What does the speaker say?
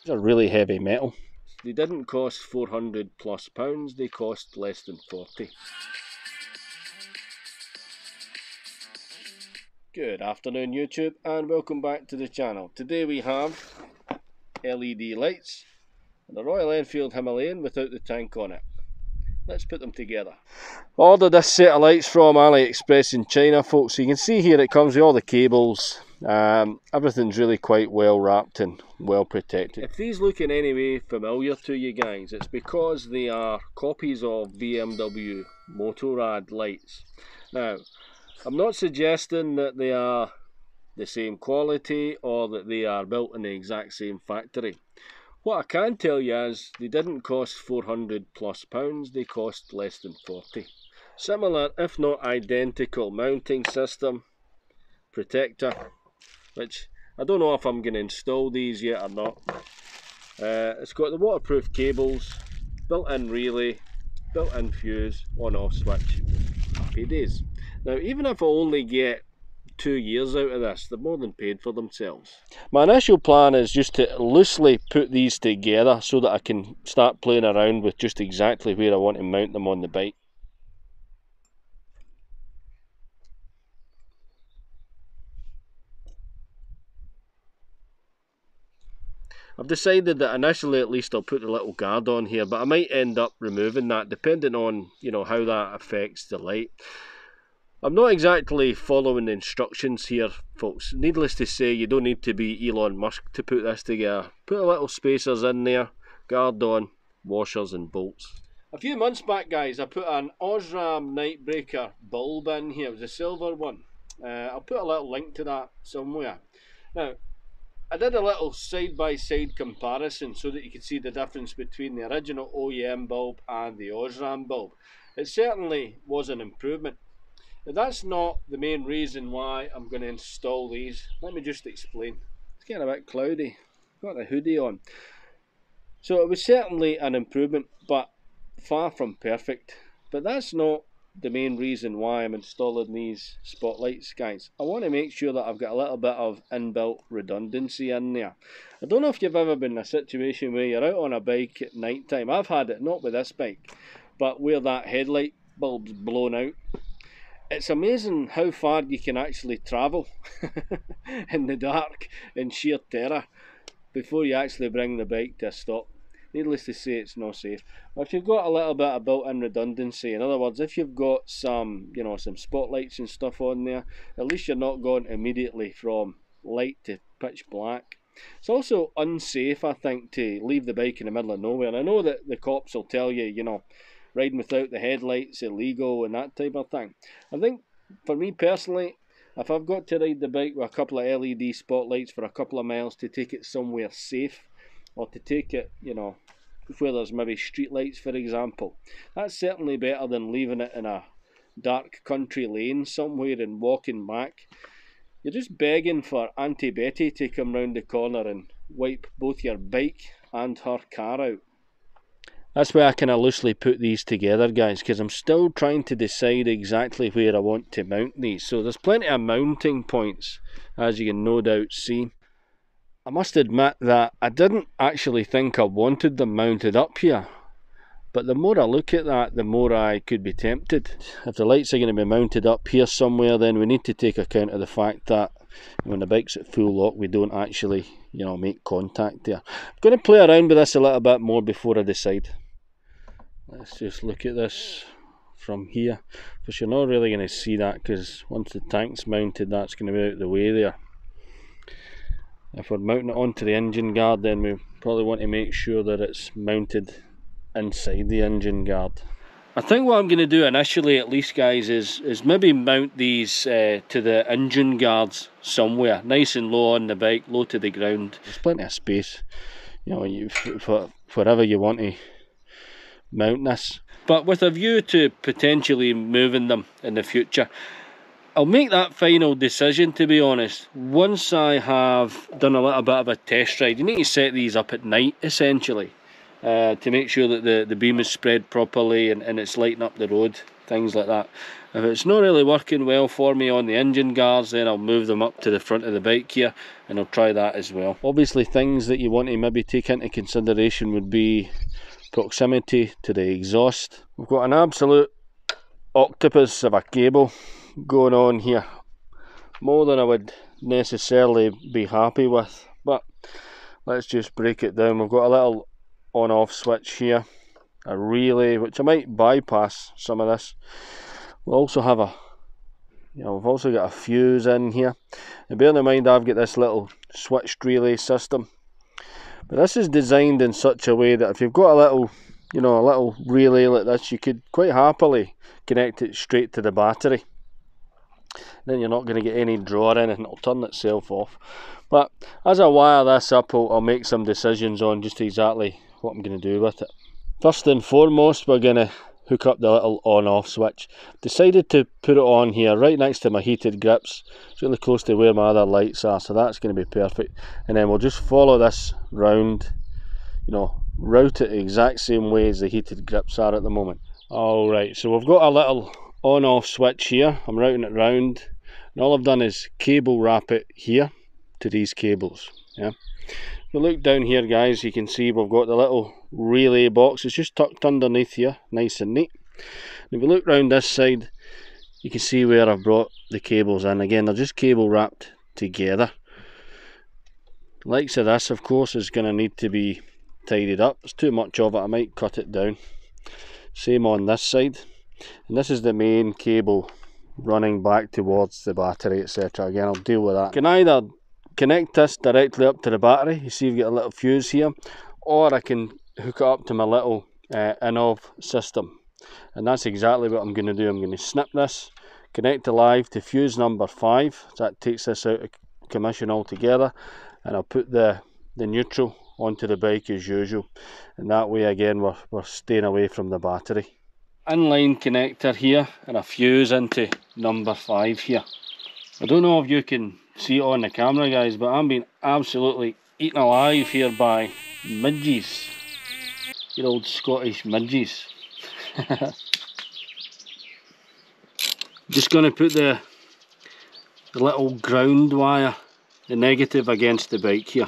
These are really heavy metal. They didn't cost £400+, they cost less than 40. Good afternoon YouTube, and welcome back to the channel. Today we have LED lights and a Royal Enfield Himalayan without the tank on it. Let's put them together. Ordered this set of lights from AliExpress in China, folks. So you can see here it comes with all the cables. Everything's really quite well wrapped and well protected. If these look in any way familiar to you guys, it's because they are copies of BMW Motorrad lights. Now, I'm not suggesting that they are the same quality or that they are built in the exact same factory. What I can tell you is they didn't cost £400+, they cost less than 40. Similar, if not identical, mounting system, protector, which I don't know if I'm going to install these yet or not. It's got the waterproof cables, built-in relay, built-in fuse, on-off switch. Happy days. Now, even if I only get 2 years out of this, they're more than paid for themselves. My initial plan is just to loosely put these together so that I can start playing around with just exactly where I want to mount them on the bike. I've decided that initially at least I'll put the little guard on here, but I might end up removing that depending on, you know, how that affects the light. I'm not exactly following the instructions here, folks. Needless to say, you don't need to be Elon Musk to put this together. Put a little spacers in there, guard on, washers and bolts. A few months back, guys, I put an Osram Nightbreaker bulb in here. It was a silver one. I'll put a little link to that somewhere. Now, I did a little side-by-side comparison so that you could see the difference between the original OEM bulb and the Osram bulb. It certainly was an improvement. Now, that's not the main reason why I'm going to install these. Let me just explain. It's getting a bit cloudy. Got the hoodie on. So it was certainly an improvement, but far from perfect. But that's not the main reason why I'm installing these spotlights, guys. I want to make sure that I've got a little bit of inbuilt redundancy in there. I don't know if you've ever been in a situation where you're out on a bike at night time. I've had it, not with this bike, but where that headlight bulb's blown out. It's amazing how far you can actually travel in the dark in sheer terror before you actually bring the bike to a stop. Needless to say, it's not safe. But if you've got a little bit of built-in redundancy, in other words, if you've got some, you know, some spotlights and stuff on there, at least you're not going immediately from light to pitch black. It's also unsafe, I think, to leave the bike in the middle of nowhere. And I know that the cops will tell you, you know, riding without the headlights illegal and that type of thing. I think for me personally, if I've got to ride the bike with a couple of LED spotlights for a couple of miles to take it somewhere safe, or to take it, you know, where there's maybe street lights, for example, that's certainly better than leaving it in a dark country lane somewhere and walking back. You're just begging for Auntie Betty to come round the corner and wipe both your bike and her car out. That's why I kind of loosely put these together, guys, because I'm still trying to decide exactly where I want to mount these. So there's plenty of mounting points, as you can no doubt see. I must admit that I didn't actually think I wanted them mounted up here, but the more I look at that, the more I could be tempted. If the lights are going to be mounted up here somewhere, then we need to take account of the fact that when the bike's at full lock, we don't actually, you know, make contact there. I'm going to play around with this a little bit more before I decide. Let's just look at this from here, because you're not really going to see that, because once the tank's mounted, that's going to be out of the way there. If we're mounting it onto the engine guard, then we probably want to make sure that it's mounted inside the engine guard. I think what I'm going to do initially, at least, guys, is maybe mount these to the engine guards somewhere, nice and low on the bike, low to the ground. There's plenty of space, you know, for wherever you want to mount this, but with a view to potentially moving them in the future. I'll make that final decision, to be honest, once I have done a little bit of a test ride. You need to set these up at night, essentially, to make sure that the beam is spread properly and it's lighting up the road, things like that. If it's not really working well for me on the engine guards, then I'll move them up to the front of the bike here, and I'll try that as well. Obviously things that you want to maybe take into consideration would be proximity to the exhaust. We've got an absolute octopus of a cable going on here, more than I would necessarily be happy with, but let's just break it down. We've got a little on-off switch here, a relay, which I might bypass some of this. We'll also have we've also got a fuse in here, and bear in mind I've got this little switched relay system, but this is designed in such a way that if you've got a little, a little relay like this, you could quite happily connect it straight to the battery. Then you're not going to get any draw in, and it'll turn itself off. But as I wire this up, I'll make some decisions on just exactly what I'm going to do with it. First and foremost, we're going to hook up the little on-off switch. Decided to put it on here right next to my heated grips. It's really close to where my other lights are, so that's going to be perfect. And then we'll just follow this round, route it the exact same way as the heated grips are at the moment. Alright, so we've got a little on-off switch here. I'm routing it round, and all I've done is cable wrap it here to these cables. Yeah. If we look down here, guys, you can see we've got the little relay box. It's just tucked underneath here, nice and neat. And if we look round this side, you can see where I've brought the cables in. Again, they're just cable wrapped together. Likes of this, of course, is going to need to be tidied up. There's too much of it, I might cut it down. Same on this side. And this is the main cable running back towards the battery, etc. Again, I'll deal with that. You can either connect this directly up to the battery, you see you've got a little fuse here, or I can hook it up to my little in-off system, and that's exactly what I'm going to do. I'm going to snip this, connect it live to fuse number 5, so that takes this out of commission altogether, and I'll put the neutral onto the bike as usual, and that way again we're staying away from the battery. Inline connector here and a fuse into number 5 here. I don't know if you can see it on the camera, guys, but I'm being absolutely eaten alive here by midges. Your old Scottish midges. Just going to put the little ground wire, the negative, against the bike here.